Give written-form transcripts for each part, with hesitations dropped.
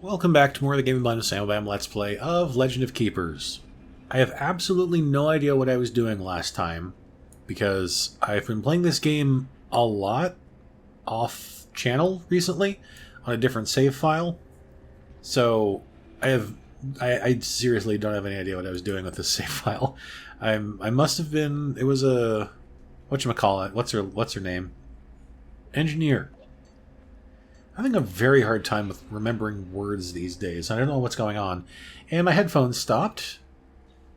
Welcome back to more of the Gaming Blind with SammoBam Let's Play of Legend of Keepers. I have absolutely no idea what I was doing last time, because I've been playing this game a lot off-channel recently, on a different save file. So, I seriously don't have any idea what I was doing with this save file. I must have been, it was a, whatchamacallit, what's her name? Engineer. I'm having a very hard time with remembering words these days. I don't know what's going on. And my headphones stopped.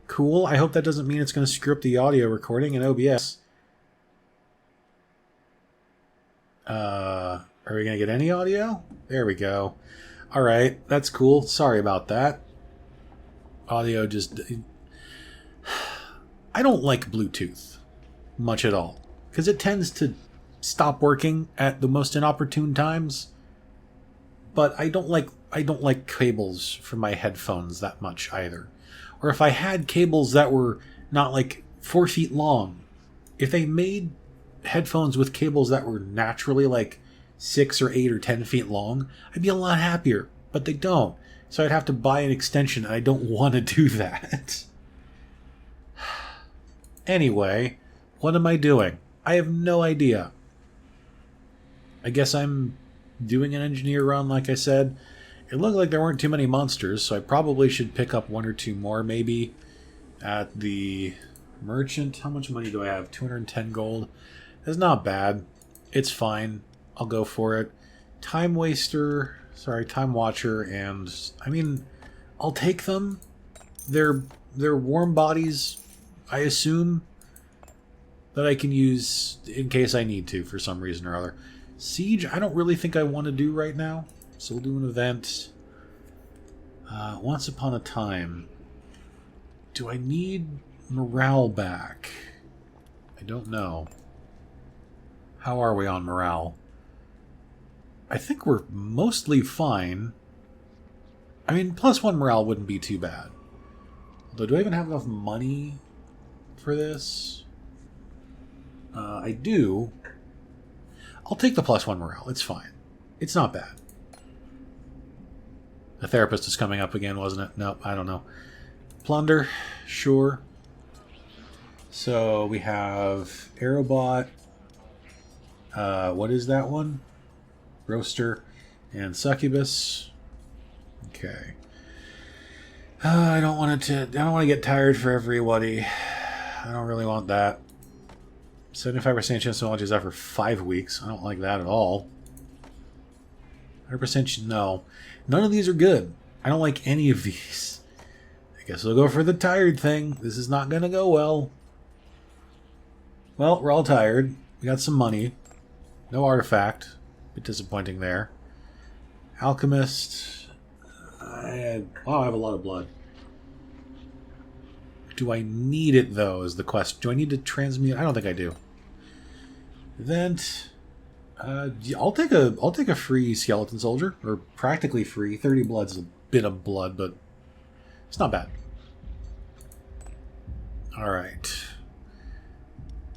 Cool. I hope that doesn't mean it's going to screw up the audio recording in OBS. Are we going to get any audio? There we go. Alright, that's cool. Sorry about that. Audio just... I don't like Bluetooth much at all, because it tends to stop working at the most inopportune times. But I don't like cables for my headphones that much either. Or if I had cables that were not like 4 feet long, if they made headphones with cables that were naturally like 6 or 8 or 10 feet long, I'd be a lot happier. But they don't. So I'd have to buy an extension, and I don't want to do that. Anyway, what am I doing? I have no idea. I guess I'm doing an engineer run, like I said. It looked like there weren't too many monsters, so I probably should pick up 1 or 2 more, maybe, at the merchant. How much money do I have? 210 gold. That's not bad. It's fine. I'll go for it. Time Waster, Time Watcher, and, I mean, I'll take them. They're warm bodies, I assume, that I can use in case I need to for some reason or other. Siege, I don't really think I want to do right now, so we'll do an event. Once Upon a Time. Do I need morale back? I don't know. How are we on morale? I think we're mostly fine. I mean, +1 morale wouldn't be too bad. Although, do I even have enough money for this? I do. I'll take the +1 morale. It's fine. It's not bad. The therapist is coming up again, wasn't it? Nope, I don't know. Plunder, sure. So we have Aerobot. What is that one? Roaster and Succubus. Okay. I don't want to get tired for everybody. I don't really want that. 75% chance to launch is out for 5 weeks. I don't like that at all. 100% no. None of these are good. I don't like any of these. I guess we'll go for the tired thing. This is not going to go well. Well, we're all tired. We got some money. No artifact. A bit disappointing there. Alchemist. Wow, I have a lot of blood. Do I need it, though, is the question. Do I need to transmute? I don't think I do. Event. I'll take a free skeleton soldier, or practically free. 30 blood's a bit of blood, but it's not bad. All right.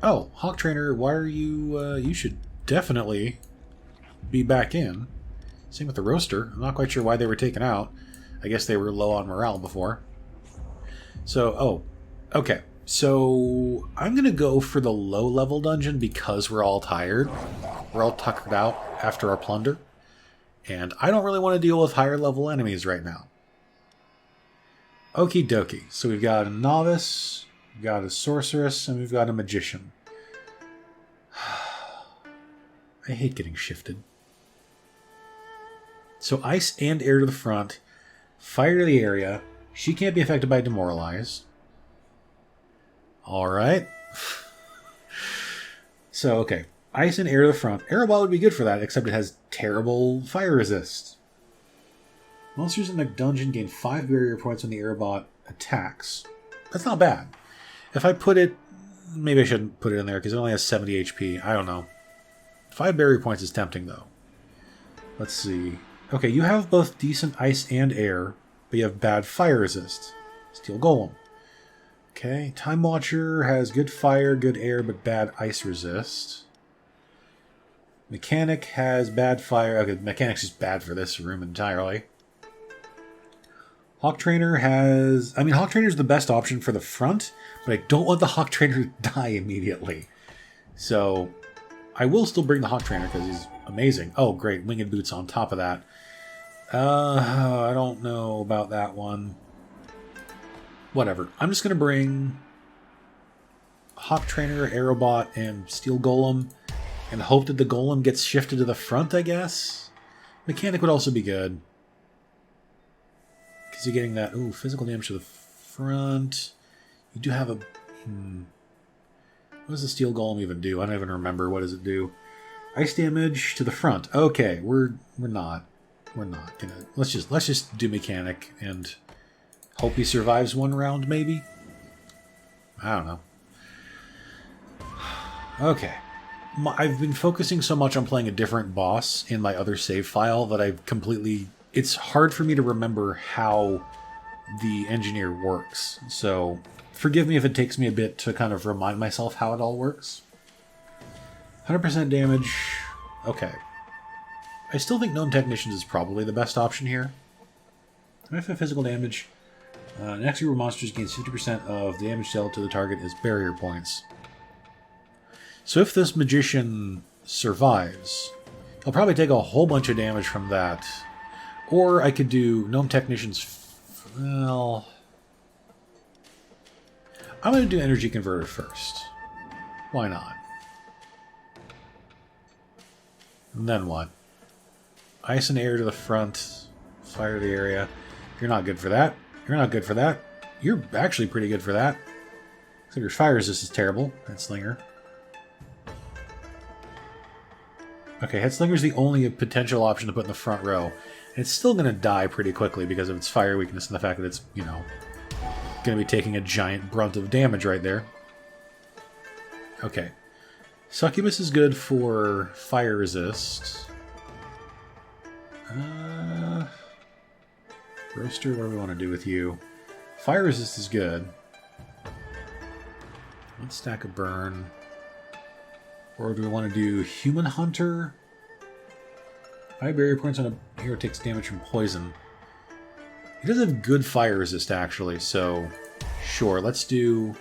Oh, Hawk Trainer, why are you? You should definitely be back in. Same with the Roaster. I'm not quite sure why they were taken out. I guess they were low on morale before. So, okay. So, I'm going to go for the low-level dungeon because we're all tired. We're all tuckered out after our plunder. And I don't really want to deal with higher-level enemies right now. Okie dokie. So we've got a novice, we've got a sorceress, and we've got a magician. I hate getting shifted. So ice and air to the front. Fire to the area. She can't be affected by demoralize. Alright. So, okay. Ice and air to the front. Aerobot would be good for that, except it has terrible fire resist. Monsters in the dungeon gain 5 barrier points when the Aerobot attacks. That's not bad. If I put it... Maybe I shouldn't put it in there, because it only has 70 HP. I don't know. 5 barrier points is tempting, though. Let's see. Okay, you have both decent ice and air, but you have bad fire resist. Steel Golem. Okay, Time Watcher has good fire, good air, but bad ice resist. Mechanic has bad fire. Okay, Mechanic's just bad for this room entirely. Hawk Trainer has... I mean, Hawk Trainer is the best option for the front, but I don't want the Hawk Trainer to die immediately. So I will still bring the Hawk Trainer because he's amazing. Oh, great. Winged Boots on top of that. I don't know about that one. Whatever. I'm just going to bring Hawk Trainer, Aerobot, and Steel Golem and hope that the Golem gets shifted to the front, I guess. Mechanic would also be good. Because you're getting that, ooh, physical damage to the front. You do have a... What does the Steel Golem even do? I don't even remember. What does it do? Ice damage to the front. Okay, we're not gonna... Let's just do Mechanic and hope he survives one round, maybe? I don't know. Okay. I've been focusing so much on playing a different boss in my other save file that I've completely... It's hard for me to remember how the engineer works. So forgive me if it takes me a bit to kind of remind myself how it all works. 100% damage. Okay. I still think Gnome Technicians is probably the best option here. If physical damage. Next group of monsters gains 50% of the damage dealt to the target as barrier points. So if this magician survives, he'll probably take a whole bunch of damage from that. Or I could do Gnome Technicians... Well... I'm going to do Energy Converter first. Why not? And then what? Ice and air to the front. Fire the area. You're not good for that. You're not good for that. You're actually pretty good for that. So your fire resist is terrible. Headslinger. Okay, Headslinger's the only potential option to put in the front row. And it's still going to die pretty quickly because of its fire weakness and the fact that it's, you know, going to be taking a giant brunt of damage right there. Okay. Succubus is good for fire resist. Roaster, what do we want to do with you? Fire resist is good. One stack of burn. Or do we want to do Human Hunter? 5 barrier points on a hero takes damage from poison. He does have good fire resist, actually, so sure, let's do...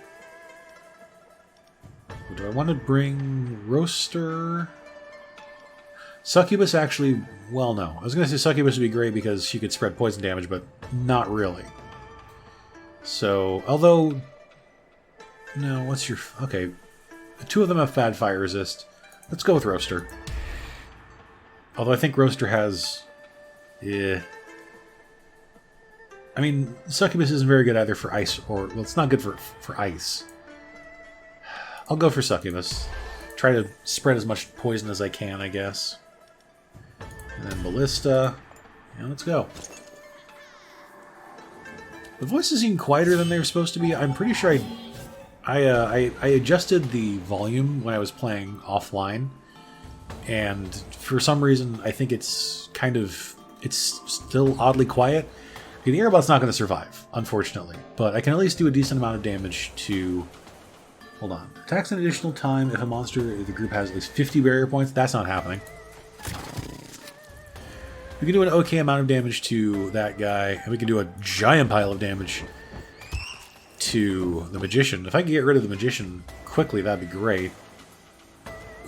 Do I want to bring Roaster? Succubus actually... Well, no. I was going to say Succubus would be great because she could spread poison damage, but not really. So, although... No, what's your... Okay. The two of them have bad fire resist. Let's go with Roaster. Although I think Roaster has... Yeah. I mean, Succubus isn't very good either for ice, or... Well, it's not good for ice. I'll go for Succubus. Try to spread as much poison as I can, I guess. And then Ballista. Yeah, let's go. The voices seem quieter than they were supposed to be. I'm pretty sure I adjusted the volume when I was playing offline, and for some reason I think it's kind of... It's still oddly quiet. Okay, the Aerobot's not going to survive, unfortunately, but I can at least do a decent amount of damage to... Hold on. Attacks an additional time if a monster in the group has at least 50 barrier points. That's not happening. We can do an okay amount of damage to that guy, and we can do a giant pile of damage to the Magician. If I could get rid of the Magician quickly, that'd be great.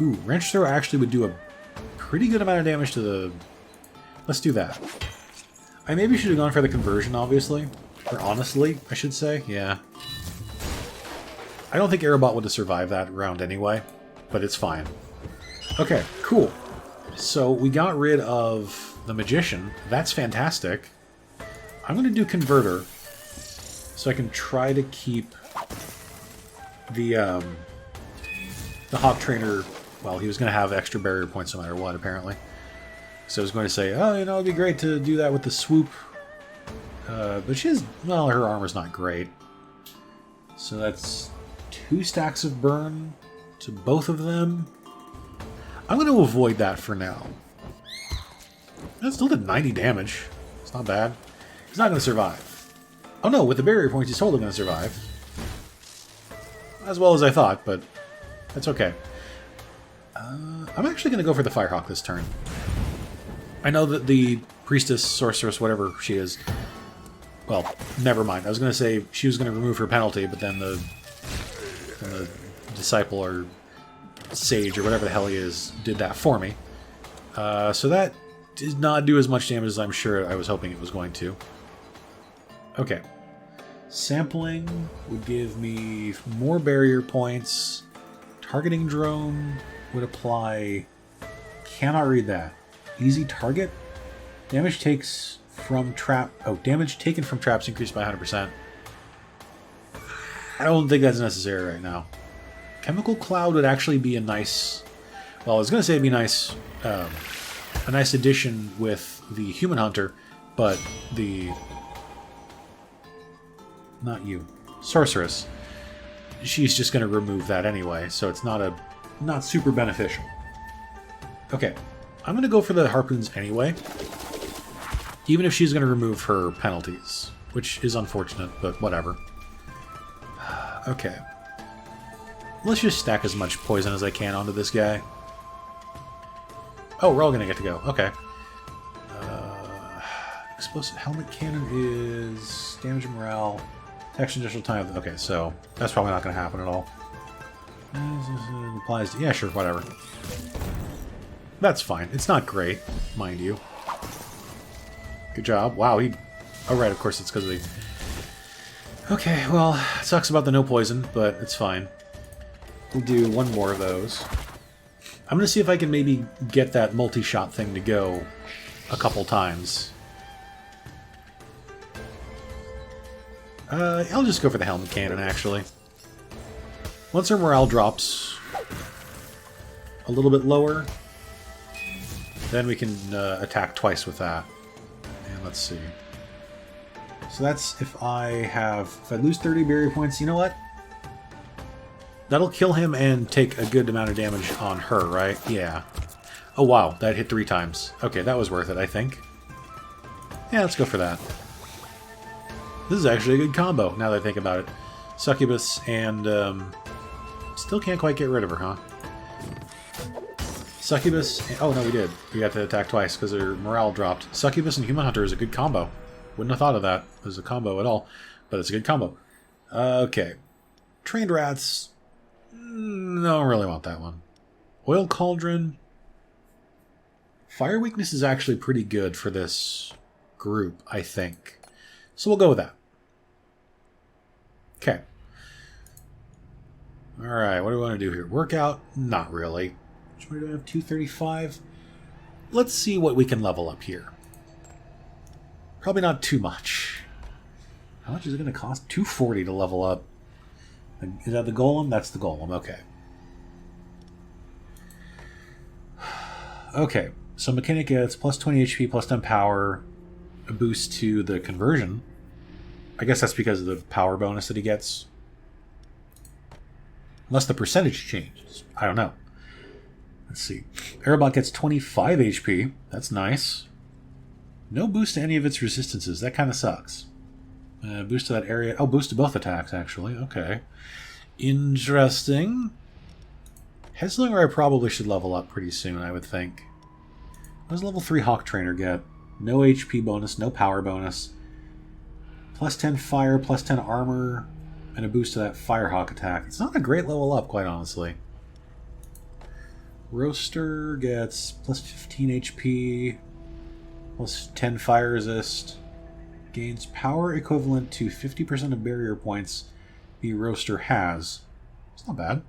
Ooh, Wrench Throw actually would do a pretty good amount of damage to the... Let's do that. I maybe should have gone for the conversion, obviously. Or honestly, I should say. Yeah. I don't think Aerobot would have survived that round anyway, but it's fine. Okay, cool. So we got rid of the Magician. That's fantastic. I'm going to do Converter so I can try to keep the Hawk Trainer... Well, he was going to have extra barrier points no matter what, apparently. So I was going to say, oh, you know, it'd be great to do that with the swoop. But she has... Well, her armor's not great. So that's 2 stacks of burn to both of them. I'm going to avoid that for now. That still did 90 damage. It's not bad. He's not going to survive. Oh no, with the barrier points, he's totally going to survive. As well as I thought, but that's okay. I'm actually going to go for the Firehawk this turn. I know that the Priestess, Sorceress, whatever she is, Well, never mind. I was going to say she was going to remove her penalty, but then the disciple or sage or whatever the hell he is did that for me. So that did not do as much damage as I'm sure I was hoping it was going to. Okay. Sampling would give me more barrier points. Targeting drone would apply... Cannot read that. Easy target? Damage takes from trap... Oh, damage taken from traps increased by 100%. I don't think that's necessary right now. Chemical Cloud would actually be a nice... Well, I was going to say it'd be nice... a nice addition with the Human Hunter, but the... Not you. Sorceress. She's just going to remove that anyway, so it's not super beneficial. Okay. I'm going to go for the harpoons anyway. Even if she's going to remove her penalties. Which is unfortunate, but whatever. Okay. Let's just stack as much poison as I can onto this guy. Oh, we're all going to get to go. Okay. Explosive Helmet Cannon is... Damage and morale... Protection additional time. Okay, so that's probably not going to happen at all. Applies to, yeah, sure, whatever. That's fine. It's not great, mind you. Good job. Wow, he... Oh, right, of course it's because of the... Okay, well, it sucks about the no poison, but it's fine. We'll do one more of those. I'm going to see if I can maybe get that multi-shot thing to go a couple times. I'll just go for the Helmet Cannon, actually. Once her morale drops a little bit lower, then we can attack twice with that. And let's see. So that's if I lose 30 barrier points, you know what? That'll kill him and take a good amount of damage on her, right? Yeah. Oh wow, that hit 3 times. Okay, that was worth it, I think. Yeah, let's go for that. This is actually a good combo, now that I think about it. Succubus and... still can't quite get rid of her, huh? Succubus... Oh, no, we did. We got to attack twice because her morale dropped. Succubus and Human Hunter is a good combo. Wouldn't have thought of that as a combo at all, but it's a good combo. Okay. Trained Rats... don't really want that one. Oil Cauldron... Fire Weakness is actually pretty good for this group, I think. So we'll go with that. Okay. Alright, what do we want to do here? Workout? Not really. Which one do I have? 235? Let's see what we can level up here. Probably not too much. How much is it going to cost? 240 to level up. Is that the golem? That's the golem, okay. Okay, so Mechanic gets plus 20 HP, plus 10 power, a boost to the conversion. I guess that's because of the power bonus that he gets. Unless the percentage changes. I don't know. Let's see. Aerobot gets 25 HP. That's nice. No boost to any of its resistances. That kind of sucks. Boost to that area. Oh, boost to both attacks, actually. Okay. Interesting. Headslinger I probably should level up pretty soon, I would think. What does level 3 Hawk Trainer get? No HP bonus, no power bonus. Plus 10 fire, plus 10 armor, and a boost to that Firehawk attack. It's not a great level up, quite honestly. Roaster gets plus 15 HP, plus 10 fire resist. Gains power equivalent to 50% of barrier points the Roaster has. It's not bad.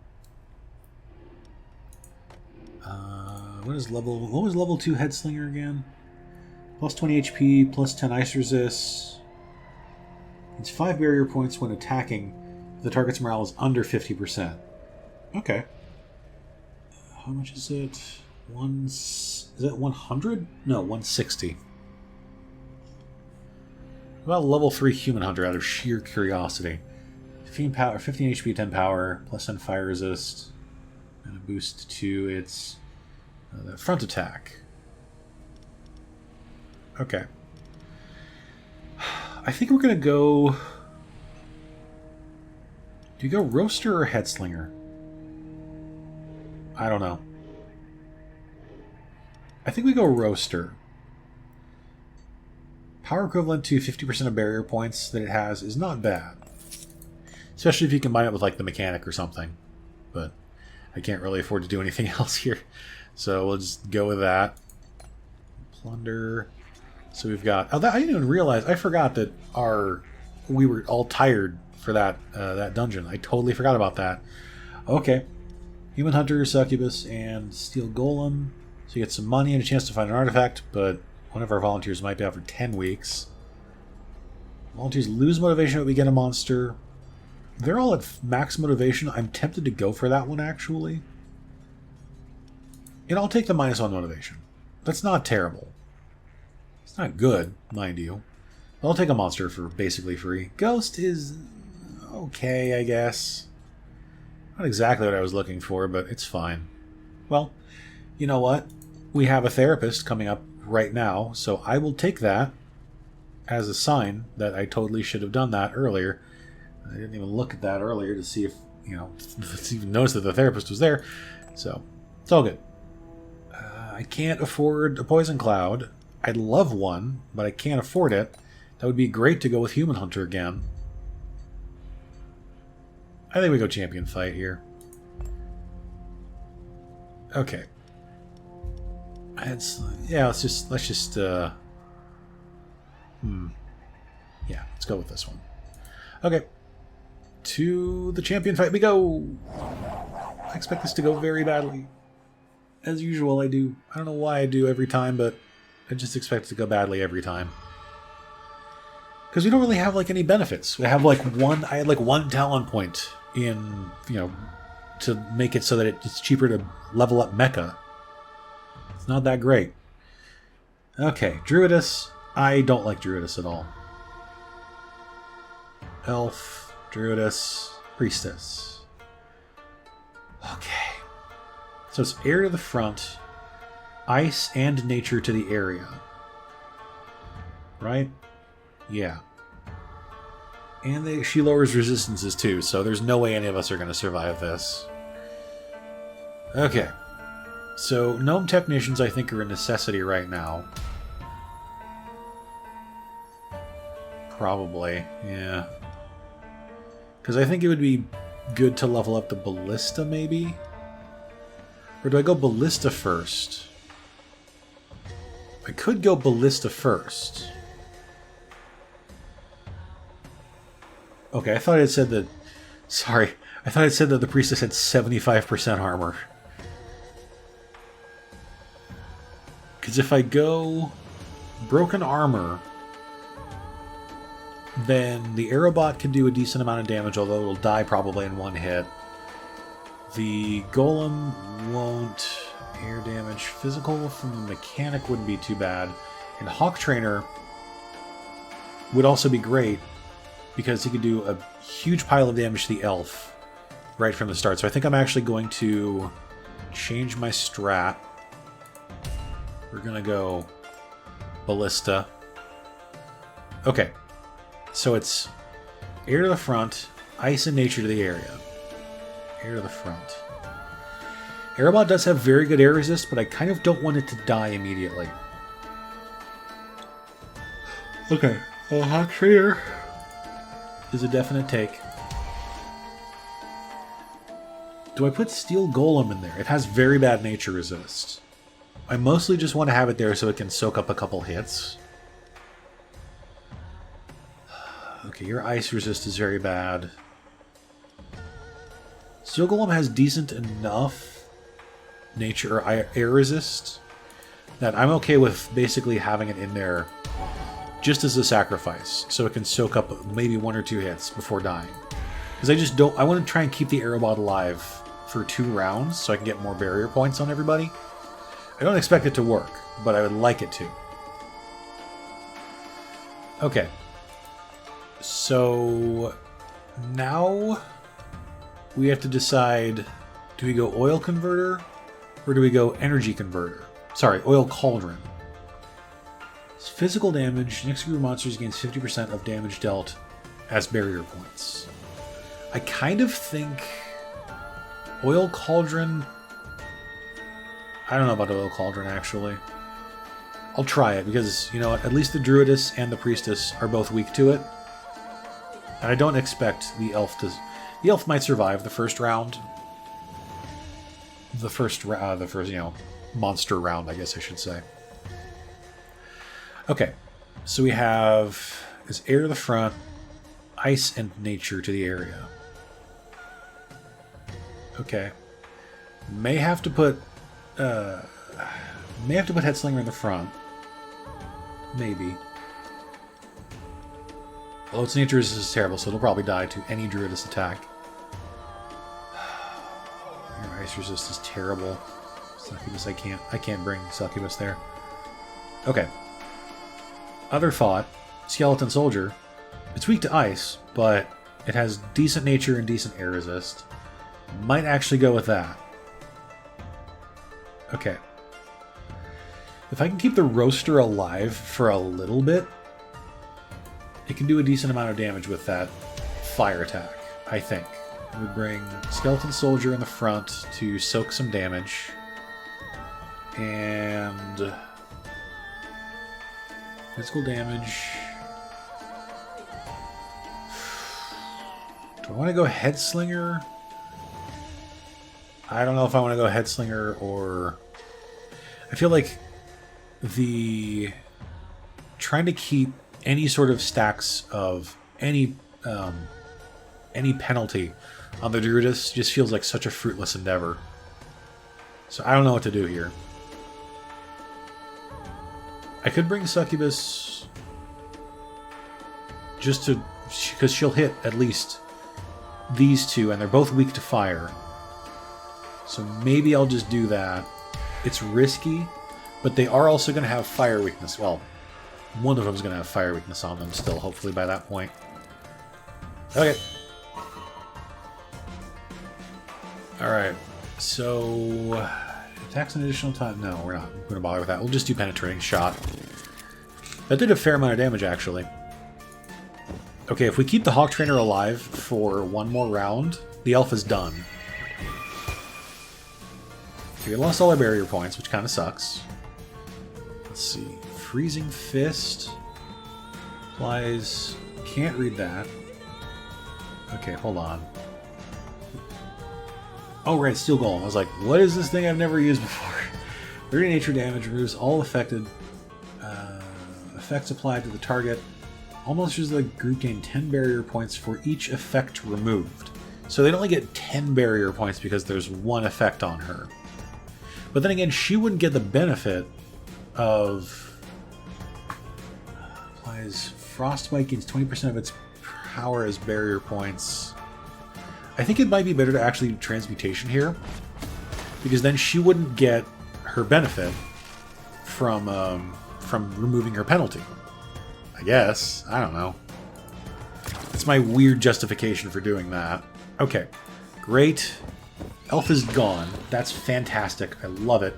What was level 2 Headslinger again? Plus 20 HP, plus 10 ice resist. It's 5 barrier points when attacking if the target's morale is under 50%. Okay. How much is it? Is it 100? No, 160. About level 3 Human Hunter out of sheer curiosity. 15 power, 15 HP, 10 power, plus 10 fire resist, and a boost to its front attack. Okay. I think we're going to go... Do you go Roaster or Headslinger? I don't know. I think we go Roaster. power equivalent to 50% of barrier points that it has is not bad. Especially if you combine it with like the mechanic or something. But I can't really afford to do anything else here. So we'll just go with that. Plunder. So we've got... Oh, I didn't even realize... I forgot that we were all tired for that that dungeon. I totally forgot about that. Okay. Human Hunter, Succubus, and Steel Golem. So you get some money and a chance to find an artifact, but one of our volunteers might be out for 10 weeks. Volunteers lose motivation if we get a monster. They're all at max motivation. I'm tempted to go for that one, actually. And I'll take the -1 motivation. That's not terrible. It's not good, mind you. But I'll take a monster for basically free. Ghost is okay, I guess. Not exactly what I was looking for, but it's fine. Well, you know what? We have a therapist coming up right now, so I will take that as a sign that I totally should have done that earlier. I didn't even look at that earlier to see if, even notice that the therapist was there. So, it's all good. I can't afford a Poison Cloud. I'd love one, but I can't afford it. That would be great to go with Human Hunter again. I think we go Champion Fight here. Okay. Yeah, let's just yeah, let's go with this one. Okay. To the Champion Fight we go! I expect this to go very badly. As usual, I do. I don't know why I do every time, but I just expect it to go badly every time. Because we don't really have, like, any benefits. We have, like, I had, like, one talent point in, to make it so that it's cheaper to level up Mecha. It's not that great. Okay, Druidess. I don't like Druidess at all. Elf, Druidess, Priestess. Okay. So it's air to the front, ice and nature to the area. Right? Yeah. And she lowers resistances too, so there's no way any of us are going to survive this. Okay. So, Gnome Technicians I think are a necessity right now. Probably, yeah. Because I think it would be good to level up the Ballista, maybe? Or do I go Ballista first? I could go Ballista first. Okay, I thought it said that... Sorry, I thought it said that the Priestess had 75% armor. Because if I go Broken Armor, then the Aerobot can do a decent amount of damage, although it'll die probably in one hit. The Golem won't. Air damage. Physical from the Mechanic wouldn't be too bad. And Hawk Trainer would also be great, because he could do a huge pile of damage to the Elf right from the start. So I think I'm actually going to change my strat. We're going to go Ballista. Okay. So it's air to the front, ice and nature to the area. Air to the front. Aerobot does have very good air resist, but I kind of don't want it to die immediately. Okay. Hawk Trainer is a definite take. Do I put Steel Golem in there? It has very bad nature resist. I mostly just want to have it there so it can soak up a couple hits. Okay, your ice resist is very bad. Steel Golem has decent enough nature or air resist that I'm okay with basically having it in there just as a sacrifice, so it can soak up maybe 1 or 2 hits before dying. Because I just don't... I want to try and keep the Aerobot alive for 2 rounds so I can get more barrier points on everybody. I don't expect it to work, but I would like it to. Okay. So now we have to decide, do we go Oil Converter or do we go Energy Converter? Sorry, Oil Cauldron. Physical damage. Next group of monsters gains 50% of damage dealt as barrier points. I kind of think Oil Cauldron... I don't know about Oil Cauldron, actually. I'll try it, because, you know what, at least the Druidess and the Priestess are both weak to it. And I don't expect the Elf to... The Elf might survive the first round. The first, you know, monster round, I guess I should say. Okay, so we have... is air to the front, ice and nature to the area. Okay. May have to put Headslinger in the front. Maybe. Although its nature is terrible, so it'll probably die to any Druidess attack. Your ice resist is terrible. Succubus, I can't bring Succubus there. Okay. Other thought, Skeleton Soldier. It's weak to ice, but it has decent nature and decent air resist. Might actually go with that. Okay. If I can keep the Roaster alive for a little bit, it can do a decent amount of damage with that fire attack, I think. I would bring Skeleton Soldier in the front to soak some damage. And... physical damage. Do I want to go Headslinger? I don't know if I want to go Headslinger or... I feel like the... trying to keep any sort of stacks of any penalty on the Druidess just feels like such a fruitless endeavor. So I don't know what to do here. I could bring Succubus just to... because she'll hit at least these two, and they're both weak to fire. So maybe I'll just do that. It's risky, but they are also going to have fire weakness. Well, one of them is going to have fire weakness on them still, hopefully by that point. Okay. Alright, so... attacks an additional time? No, we're not going to bother with that. We'll just do Penetrating Shot. That did a fair amount of damage, actually. Okay, if we keep the Hawk Trainer alive for one more round, the Elf is done. We lost all our barrier points, which kind of sucks. Let's see. Freezing Fist. Applies... can't read that. Okay, hold on. Oh, right, Steel Golem. I was like, what is this thing I've never used before? 30 nature damage, removes all affected effects applied to the target. All monsters of the group gain 10 barrier points for each effect removed. So they'd only get 10 barrier points because there's one effect on her. But then again, she wouldn't get the benefit of... applies Frostbite, gains 20% of its power as barrier points. I think it might be better to actually do Transmutation here, because then she wouldn't get her benefit from removing her penalty. I guess. I don't know. It's my weird justification for doing that. Okay. Great. Elf is gone. That's fantastic. I love it.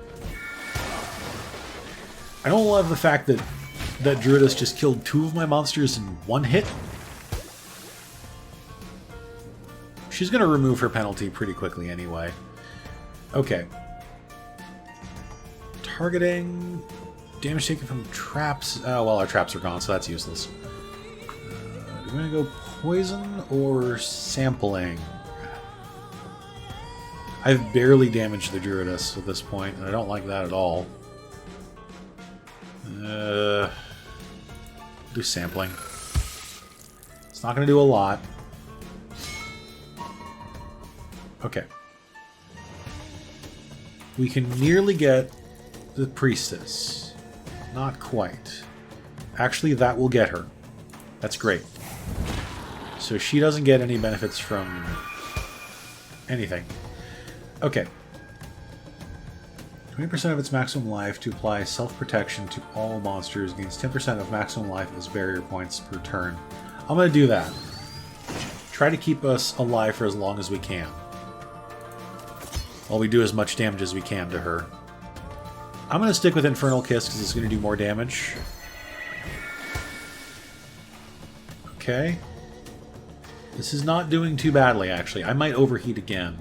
I don't love the fact that Druidess just killed 2 of my monsters in one hit. She's going to remove her penalty pretty quickly anyway. Okay. Targeting... damage taken from traps... oh, well, our traps are gone, so that's useless. Do we want to go poison or sampling? I've barely damaged the Druidess at this point, and I don't like that at all. Do sampling. It's not going to do a lot. Okay. We can nearly get the Priestess. Not quite. Actually, that will get her. That's great. So she doesn't get any benefits from anything. Okay. 20% of its maximum life to apply self-protection to all monsters, gains 10% of maximum life as barrier points per turn. I'm going to do that. Try to keep us alive for as long as we can. While we do as much damage as we can to her. I'm going to stick with Infernal Kiss because it's going to do more damage. Okay. This is not doing too badly, actually. I might overheat again.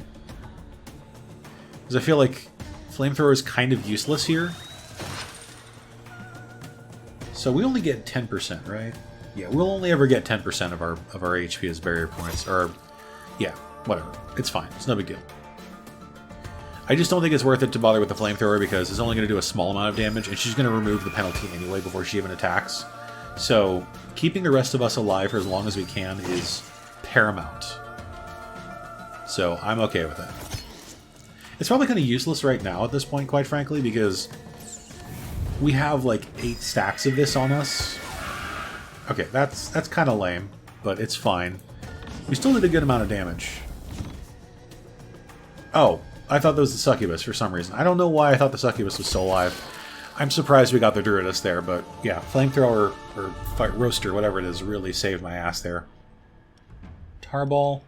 Because I feel like Flamethrower is kind of useless here. So we only get 10%, right? Yeah, we'll only ever get 10% of our HP as barrier points. Or, yeah, whatever. It's fine. It's no big deal. I just don't think it's worth it to bother with the flamethrower because it's only going to do a small amount of damage, and she's going to remove the penalty anyway before she even attacks. So keeping the rest of us alive for as long as we can is paramount. So I'm okay with it. It's probably kind of useless right now at this point, quite frankly, because we have like 8 stacks of this on us. Okay, that's kind of lame, but it's fine. We still did a good amount of damage. Oh, I thought that was the succubus for some reason. I don't know why I thought the succubus was still alive. I'm surprised we got the druidess there, but yeah, flamethrower or fire roaster, whatever it is, really saved my ass there. Tarball,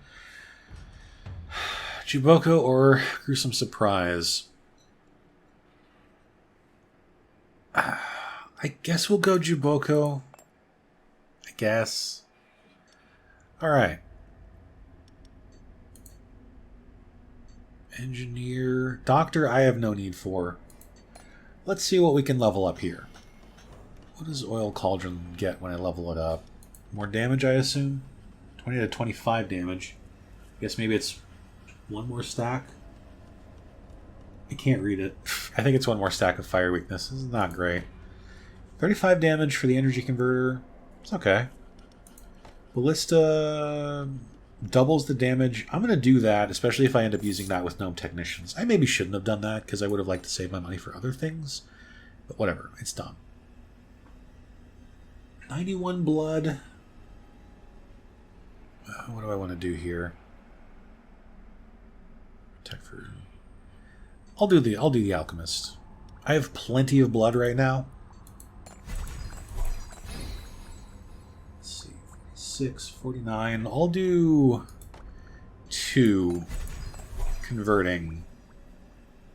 Juboko, or Gruesome Surprise. I guess we'll go Juboko. I guess. Alright. Engineer. Doctor, I have no need for. Let's see what we can level up here. What does Oil Cauldron get when I level it up? More damage, I assume? 20 to 25 damage. I guess maybe it's one more stack? I can't read it. I think it's one more stack of fire weakness. This is not great. 35 damage for the energy converter. It's okay. Ballista doubles the damage. I'm going to do that, especially if I end up using that with Gnome Technicians. I maybe shouldn't have done that because I would have liked to save my money for other things. But whatever, it's done. 91 blood. What do I want to do here? Tech for... I'll do the alchemist. I have plenty of blood right now. Let's see, 46, 49. I'll do 2 converting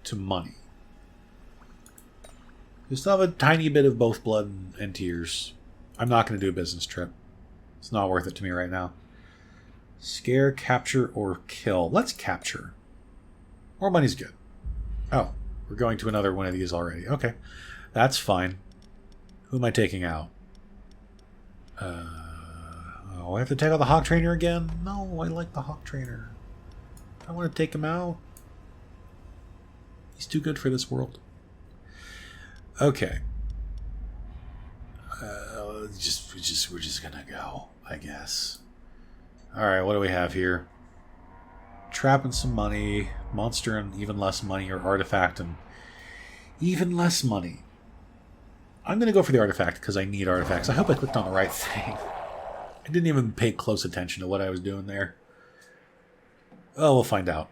to money. We still have a tiny bit of both blood and tears. I'm not going to do a business trip. It's not worth it to me right now. Scare, capture, or kill. Let's capture. More money's good. Oh, we're going to another one of these already. Okay, that's fine. Who am I taking out? Oh, I have to take out the Hawk Trainer again? No, I like the Hawk Trainer. I want to take him out. He's too good for this world. Okay. We're just gonna go, I guess. Alright, what do we have here? Trap and some money, monster and even less money, or artifact and even less money. I'm going to go for the artifact because I need artifacts. I hope I clicked on the right thing. I didn't even pay close attention to what I was doing there. Oh, we'll find out.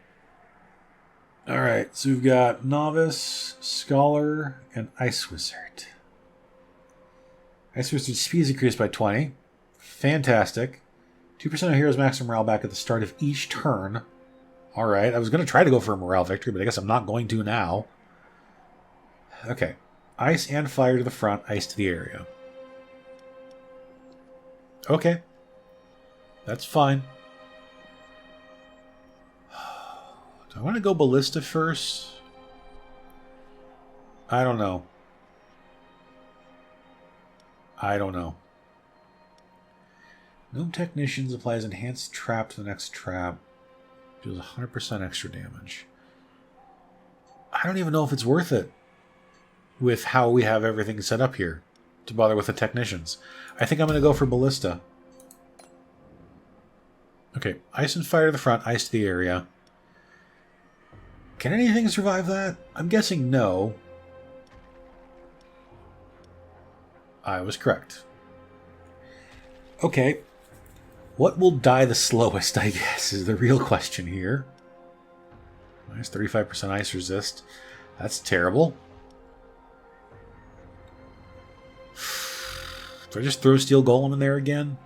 Alright, so we've got Novice, Scholar, and Ice Wizard. Ice Wizard's speed is increased by 20. Fantastic. 2% of heroes' maximum morale back at the start of each turn. Alright, I was going to try to go for a morale victory, but I guess I'm not going to now. Okay. Ice and fire to the front, ice to the area. Okay. That's fine. Do I want to go Ballista first? I don't know. Gnome Technicians applies enhanced trap to the next trap. Deals 100% extra damage. I don't even know if it's worth it with how we have everything set up here to bother with the Technicians. I think I'm going to go for Ballista. Okay, ice and fire to the front, ice to the area. Can anything survive that? I'm guessing no. I was correct. Okay. What will die the slowest, I guess, is the real question here. Minus 35% ice resist. That's terrible. Do I just throw Steel Golem in there again?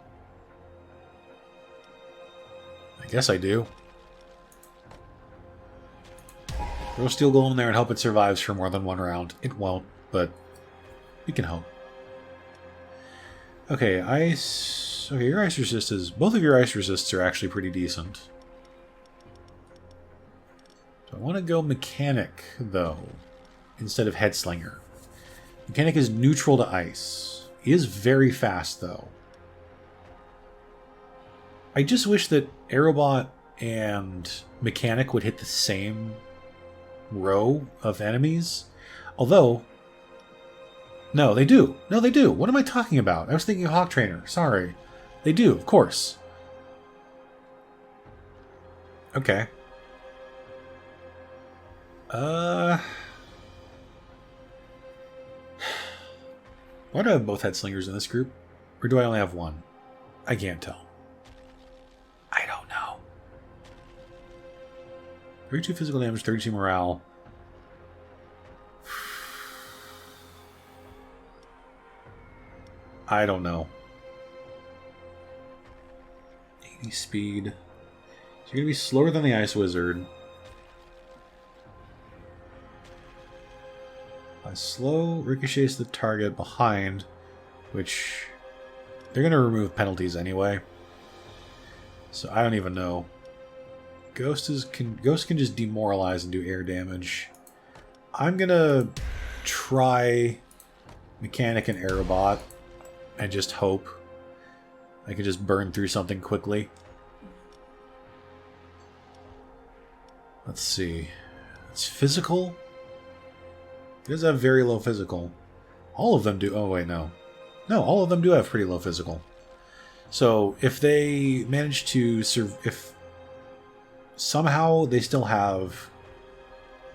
I guess I do. Throw Steel Golem in there and hope it survives for more than one round. It won't, but we can hope. Okay, ice... Okay, your ice resist is... Both of your ice resists are actually pretty decent. Do I want to go Mechanic, though, instead of Headslinger? Mechanic is neutral to ice. He is very fast, though. I just wish that Aerobot and Mechanic would hit the same row of enemies. Although... No, they do. No, they do. What am I talking about? I was thinking of Hawk Trainer. Sorry. They do, of course. Okay. Why do I have both head slingers in this group? Or do I only have one? I can't tell. I don't know. 32 physical damage, 32 morale. I don't know. 80 speed. So you're going to be slower than the Ice Wizard. Slow ricochets the target behind, which they're going to remove penalties anyway. So I don't even know. Ghost can just demoralize and do air damage. I'm going to try Mechanic and Aerobot and just hope I can just burn through something quickly. Let's see. It's physical. It does have very low physical. All of them do. Oh, wait, no. No, all of them do have pretty low physical. So if they manage to... if somehow they still have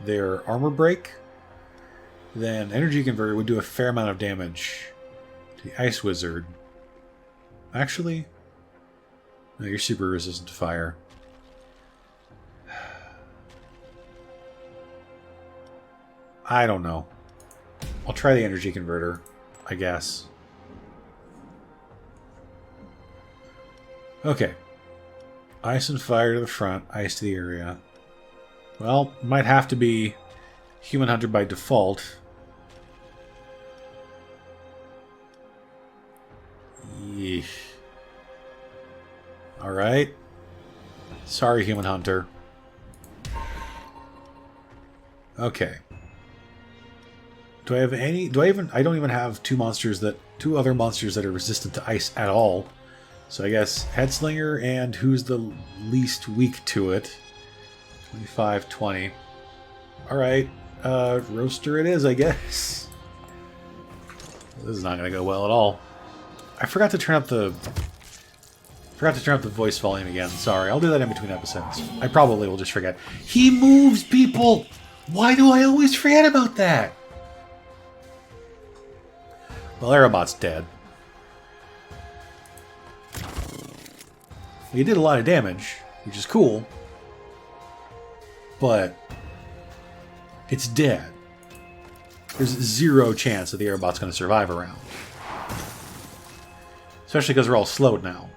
their armor break, then Energy Converter would do a fair amount of damage to the Ice Wizard. Actually, no, you're super resistant to fire. I don't know. I'll try the Energy Converter, I guess. Okay. Ice and fire to the front, ice to the area. Well, might have to be Human Hunter by default. Yeesh. Alright. Sorry, Human Hunter. Okay. Do I have any... I don't even have two other monsters that are resistant to ice at all. So I guess Headslinger and who's the least weak to it? 25, 20. Alright. Roaster it is, I guess. This is not going to go well at all. I forgot to turn up the... voice volume again. Sorry, I'll do that in between episodes. I probably will just forget. He moves people! Why do I always forget about that? Well, Aerobot's dead. He did a lot of damage, which is cool. But it's dead. There's zero chance that the Aerobot's going to survive a round. Especially because we're all slowed now.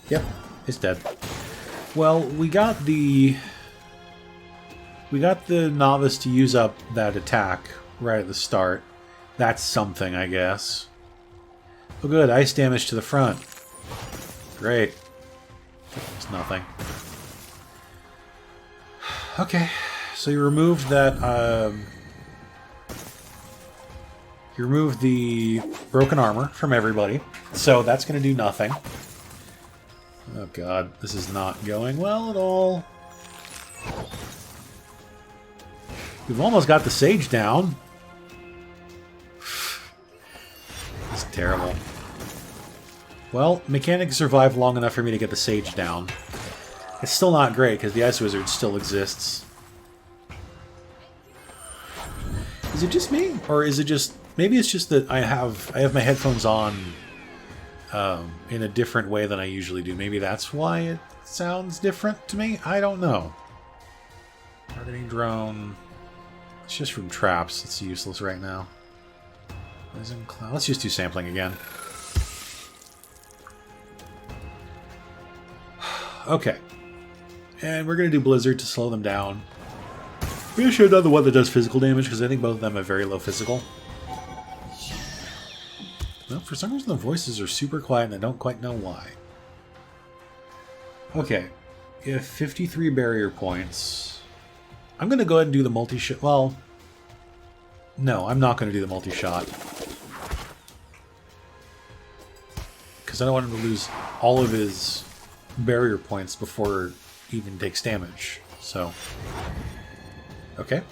Yep, it's dead. Well, we got the novice to use up that attack right at the start. That's something, I guess. Oh good, ice damage to the front. Great. It's nothing. Okay, so you removed that, you removed the broken armor from everybody, so that's going to do nothing. Oh god, this is not going well at all. We've almost got the Sage down. It's terrible. Well, Mechanic survived long enough for me to get the Sage down. It's still not great, because the Ice Wizard still exists. Is it just me? Or is it just... Maybe it's just that I have my headphones on in a different way than I usually do. Maybe that's why it sounds different to me? I don't know. Targeting drone... It's just from traps. It's useless right now. Let's just do sampling again. Okay. And we're going to do Blizzard to slow them down. Maybe I should have done the one that does physical damage, because I think both of them have very low physical. Well, for some reason the voices are super quiet and I don't quite know why. Okay. You have 53 barrier points. I'm going to go ahead and do the multi-shot. Well, No, I'm not going to do the multi-shot. Because I don't want him to lose all of his barrier points before he even takes damage. So, okay,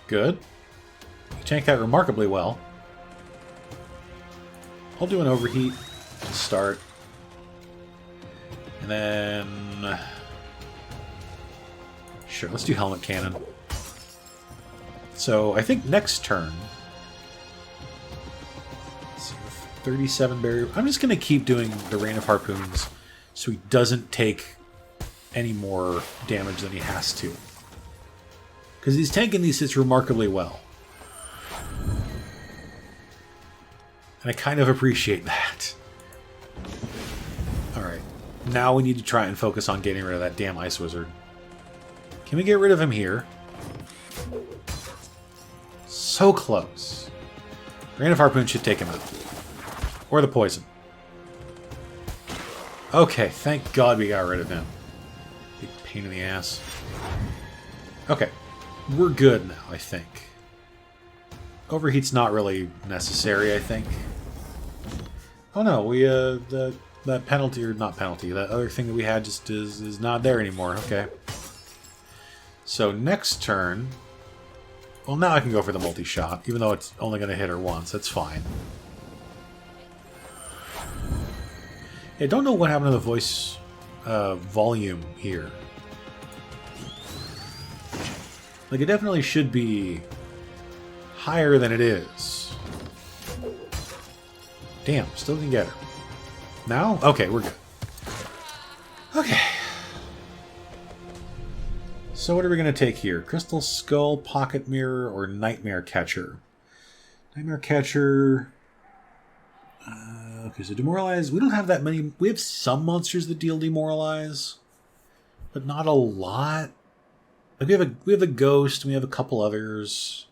good. You tank that remarkably well. I'll do an overheat to start. And then... Sure, let's do helmet cannon. So, I think next turn... Let's see, 37 barrier... I'm just going to keep doing the Rain of Harpoons so he doesn't take any more damage than he has to. Because he's tanking these hits remarkably well. And I kind of appreciate that. Alright. Now we need to try and focus on getting rid of that damn Ice Wizard. Can we get rid of him here? So close. Rain of Harpoon should take him out. Or the poison. Okay, thank God we got rid of him. Big pain in the ass. Okay. We're good now, I think. Overheat's not really necessary, I think. Oh no, we, that penalty, or not penalty, that other thing that we had just is not there anymore. Okay. So next turn... Well, now I can go for the multi-shot, even though it's only going to hit her once. That's fine. I don't know what happened to the voice volume here. Like, it definitely should be higher than it is. Damn, still can get her. Now? Okay, we're good. Okay. So what are we going to take here? Crystal Skull, Pocket Mirror, or Nightmare Catcher? Nightmare Catcher... okay, so Demoralize. We don't have that many... We have some monsters that deal Demoralize. But not a lot. Like we have a Ghost, and we have a couple others.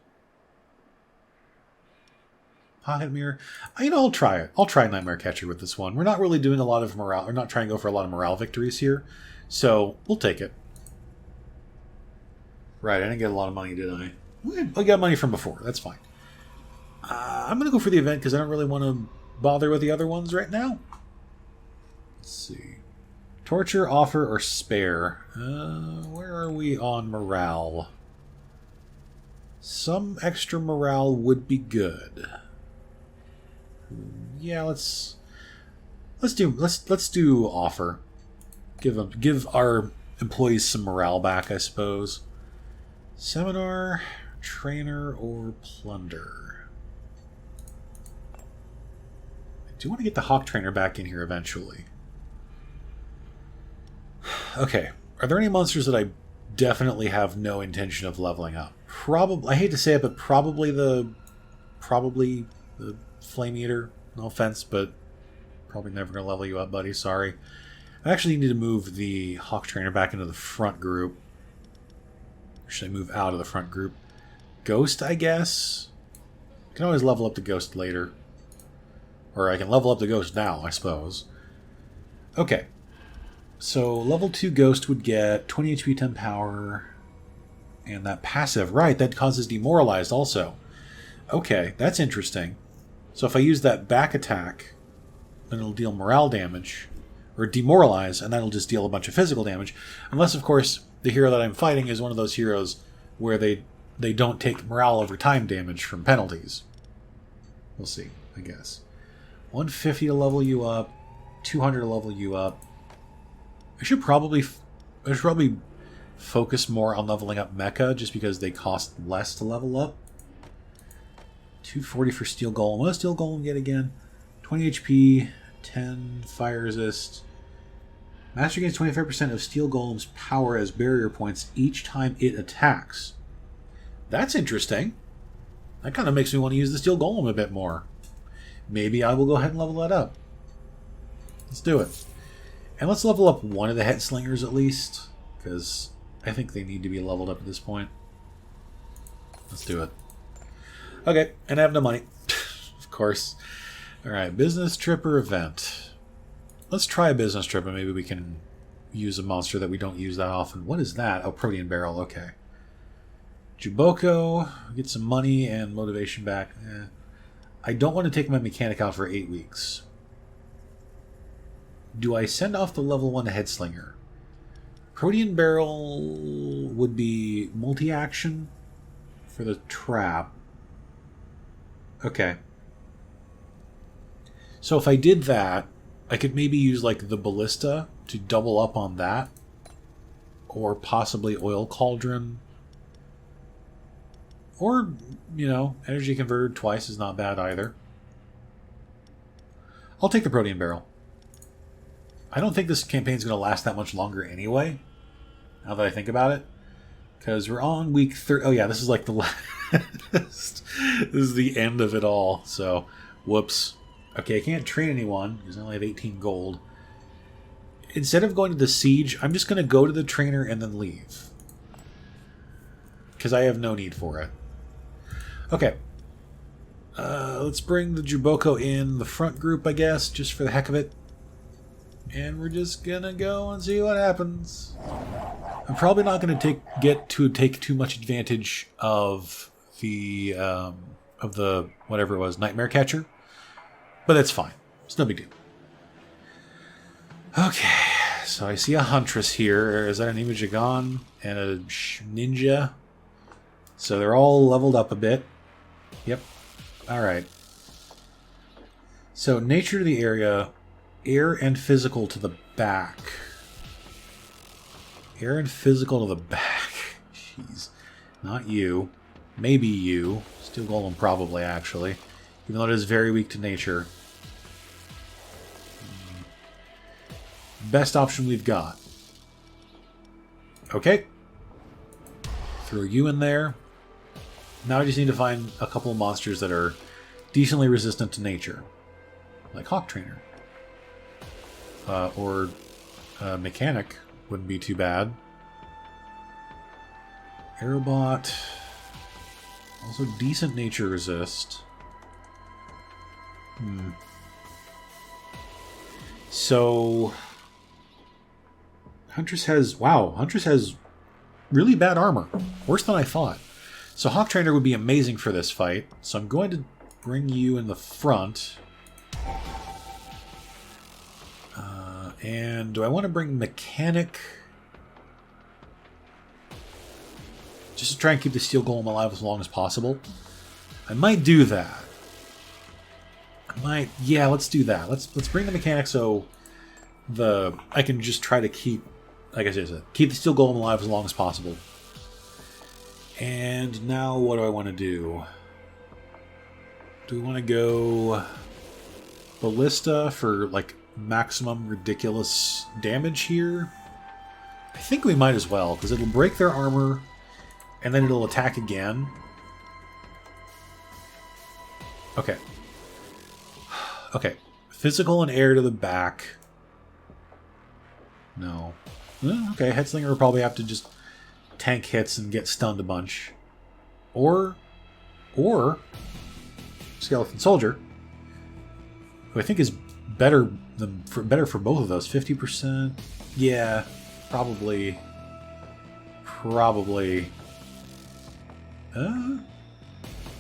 Pocket Mirror. You know, I'll try it. I'll try Nightmare Catcher with this one. We're not really doing a lot of morale... We're not trying to go for a lot of morale victories here. So, we'll take it. Right, I didn't get a lot of money, did I? I got money from before. That's fine. I'm going to go for the event because I don't really want to bother with the other ones right now. Let's see. Torture, Offer, or Spare. Where are we on morale? Some extra morale would be good. Yeah, let's do Offer. Give our employees some morale back, I suppose. Seminar, Trainer, or Plunder. I do want to get the Hawk Trainer back in here eventually. Okay, are there any monsters that I definitely have no intention of leveling up? Probably, I hate to say it, but probably the Flame Eater. No offense, but probably never going to level you up, buddy. Sorry. I actually need to move the Hawk Trainer back into the front group. Or should I move out of the front group? Ghost, I guess? I can always level up the Ghost later. Or I can level up the Ghost now, I suppose. Okay. So, level 2 Ghost would get 20 HP, 10 power. And that passive, right, that causes Demoralized also. Okay, that's interesting. So if I use that back attack, then it'll deal morale damage. Or Demoralize, and that'll just deal a bunch of physical damage. Unless, of course, the hero that I'm fighting is one of those heroes where they don't take morale over time damage from penalties. We'll see, I guess. 150 to level you up, 200 to level you up. I should probably focus more on leveling up Mecha, just because they cost less to level up. 240 for Steel Golem. What does Steel Golem get again? 20 HP, 10 fire resist. Master gains 25% of Steel Golem's power as barrier points each time it attacks. That's interesting. That kind of makes me want to use the Steel Golem a bit more. Maybe I will go ahead and level that up. Let's do it. And let's level up one of the Head Slingers at least, because I think they need to be leveled up at this point. Let's do it. Okay, and I have no money. Of course. Alright, business trip or event. Let's try a business trip and maybe we can use a monster that we don't use that often. What is that? Oh, Protean Barrel, okay. Juboko, get some money and motivation back. I don't want to take my mechanic out for 8 weeks. Do I send off the level 1 Headslinger? Protean Barrel would be multi-action for the trap. Okay. So if I did that, I could maybe use like the Ballista to double up on that. Or possibly Oil Cauldron. Or, you know, Energy Converter twice is not bad either. I'll take the Protean Barrel. I don't think this campaign's going to last that much longer anyway, now that I think about it. Because we're on week 30. Oh yeah, this is like the last. This is the end of it all. So, whoops. Okay, I can't train anyone because I only have 18 gold. Instead of going to the siege, I'm just going to go to the trainer and then leave. Because I have no need for it. Okay. Let's bring the Juboko in the front group, I guess, just for the heck of it. And we're just going to go and see what happens. I'm probably not going to take too much advantage of the whatever it was, Nightmare Catcher. But that's fine. It's no big deal. Okay, so I see a Huntress here. Is that an Imajagon and a Ninja? So they're all leveled up a bit. Yep. Alright. So nature to the area, air and physical to the back. Air and physical to the back. Jeez. Not you. Maybe you. Steel Golem probably, actually. Even though it is very weak to nature. Best option we've got. Okay. Throw you in there. Now I just need to find a couple of monsters that are decently resistant to nature. Like Hawk Trainer. Or Mechanic wouldn't be too bad. Aerobot. Also decent nature resist. So Huntress has really bad armor. Worse than I thought. So Hawk Trainer would be amazing for this fight. So I'm going to bring you in the front. And do I want to bring Mechanic? Just to try and keep the Steel Golem alive as long as possible. I might do that. Yeah, let's do that. Let's bring the Mechanic so I can just try to keep, like I said, keep the Steel Golem alive as long as possible. And now what do I want to do? Do we want to go Ballista for like maximum ridiculous damage here? I think we might as well, because it'll break their armor and then it'll attack again. Okay. Okay. Physical and air to the back. No. Okay, Headslinger will probably have to just tank hits and get stunned a bunch. Or Skeleton Soldier, who I think is better for both of those. 50%. Yeah, probably. Okay,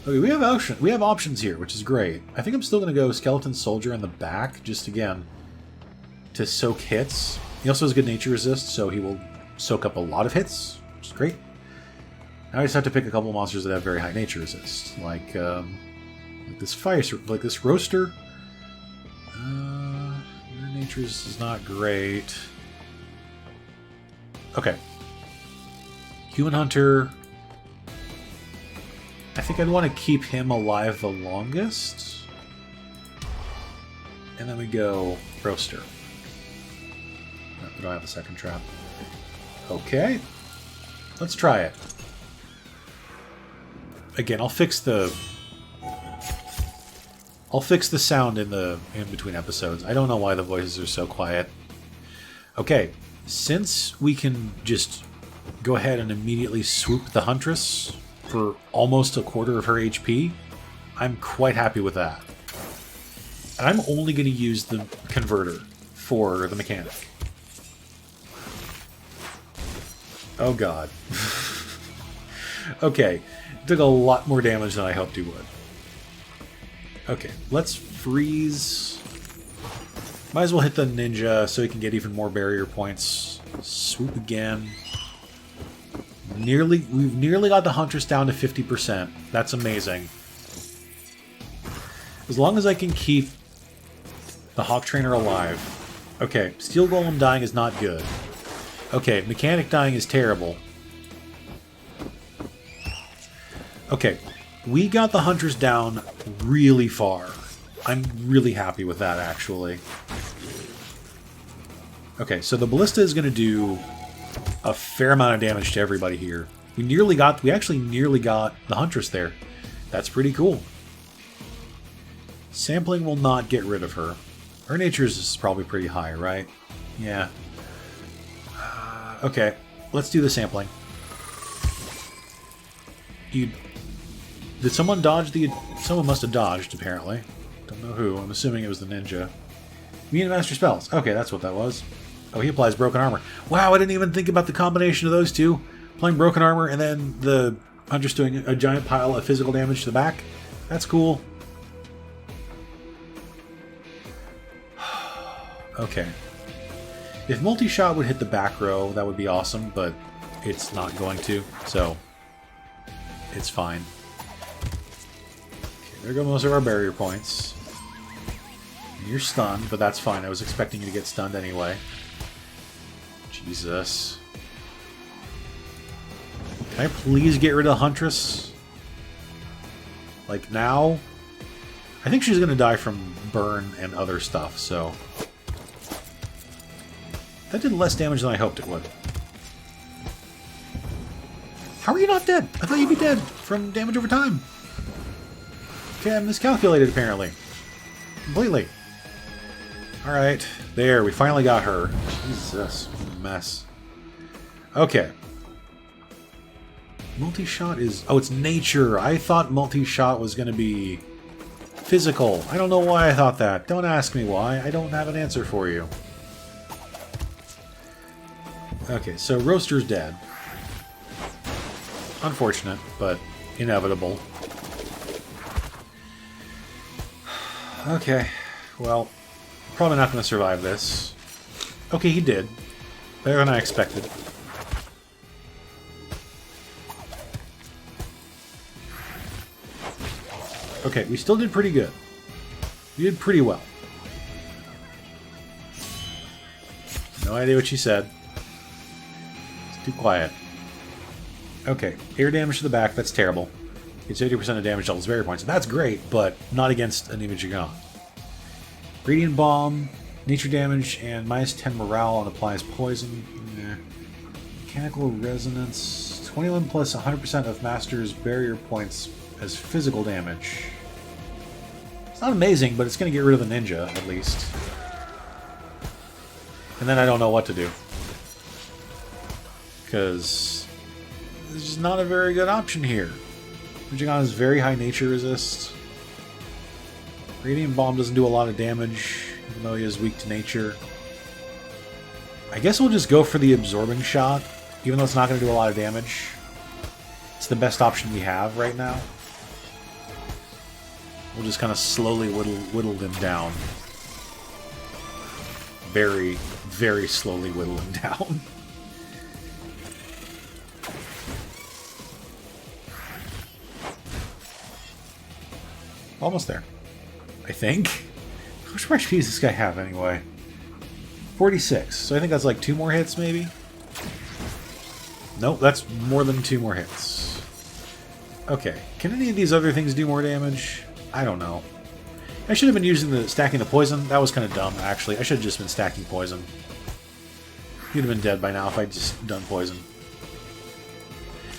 we have options here, which is great. I think I'm still going to go Skeleton Soldier in the back, just again to soak hits. He also has good nature resist, so he will soak up a lot of hits, which is great. Now I just have to pick a couple of monsters that have very high nature resist, like this Roaster. Their nature is not great. Okay. Human Hunter. I think I'd want to keep him alive the longest. And then we go Roaster. No, we don't have a second trap. Okay. Let's try it. Again, I'll fix the sound in between episodes. I don't know why the voices are so quiet. Okay, since we can just go ahead and immediately swoop the Huntress for almost a quarter of her HP, I'm quite happy with that. And I'm only going to use the converter for the Mechanic. Oh god. Okay, it took a lot more damage than I hoped he would. Okay, let's freeze. Might as well hit the ninja so he can get even more barrier points. Swoop again. We've nearly got the Huntress down to 50%. That's amazing. As long as I can keep the Hawk Trainer alive. Okay, Steel Golem dying is not good. Okay, Mechanic dying is terrible. Okay, we got the Huntress down really far. I'm really happy with that, actually. Okay, so the Ballista is going to do a fair amount of damage to everybody here. We actually nearly got the Huntress there. That's pretty cool. Sampling will not get rid of her. Her nature is probably pretty high, right? Yeah. Okay, let's do the sampling. Did someone dodge the... Someone must have dodged, apparently. Don't know who. I'm assuming it was the ninja. Immune to Master Spells. Okay, that's what that was. Oh, he applies Broken Armor. Wow, I didn't even think about the combination of those two. Applying Broken Armor and then the Huntress doing a giant pile of physical damage to the back. That's cool. Okay. If multi-shot would hit the back row, that would be awesome, but it's not going to, so it's fine. Okay, there go most of our barrier points. You're stunned, but that's fine. I was expecting you to get stunned anyway. Jesus. Can I please get rid of Huntress? Like now? I think she's going to die from burn and other stuff, so... That did less damage than I hoped it would. How are you not dead? I thought you'd be dead from damage over time. Okay, I miscalculated apparently. Completely. Alright, there, we finally got her. Jesus, mess. Okay. Multi-shot is... Oh, it's nature. I thought multi-shot was going to be physical. I don't know why I thought that. Don't ask me why. I don't have an answer for you. Okay, so Roaster's dead. Unfortunate, but inevitable. Okay, well, probably not going to survive this. Okay, he did. Better than I expected. Okay, we still did pretty good. We did pretty well. No idea what she said. It's too quiet. Okay, air damage to the back, that's terrible. It's 80% of damage to all his barrier points. That's great, but not against an Image Gun. Radiant Bomb, nature damage, and minus 10 morale and applies poison. Mechanical Resonance, 21 plus 100% of Master's barrier points as physical damage. It's not amazing, but it's going to get rid of the ninja, at least. And then I don't know what to do. Because this is not a very good option here. Gun has very high nature resist. Radiant Bomb doesn't do a lot of damage, even though he is weak to nature. I guess we'll just go for the absorbing shot, even though it's not going to do a lot of damage. It's the best option we have right now. We'll just kind of slowly whittle them down. Very, very slowly whittle them down. Almost there, I think. How much more HP does this guy have anyway? 46. So I think that's like 2 more hits, maybe? Nope, that's more than 2 more hits. Okay, can any of these other things do more damage? I don't know. I should have been using stacking the poison. That was kind of dumb, actually. I should have just been stacking poison. He'd have been dead by now if I'd just done poison.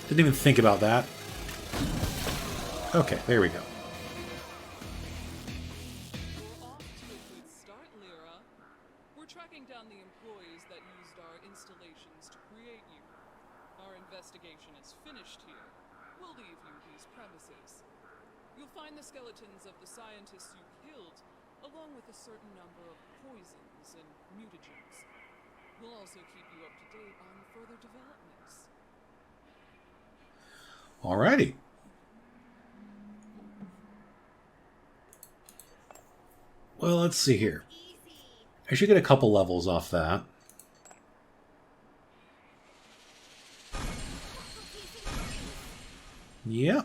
Didn't even think about that. Okay, there we go. Investigation is finished here. We'll leave you these premises. You'll find the skeletons of the scientists you killed, along with a certain number of poisons and mutagens. We'll also keep you up to date on further developments. Alrighty. Well, let's see here. I should get a couple levels off that. Yeah.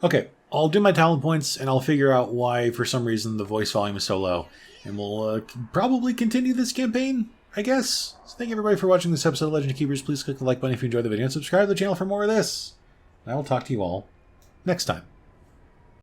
Okay, I'll do my talent points, and I'll figure out why, for some reason, the voice volume is so low. And we'll probably continue this campaign, I guess. So thank you everybody for watching this episode of Legend of Keepers. Please click the like button if you enjoyed the video, and subscribe to the channel for more of this. And I will talk to you all next time.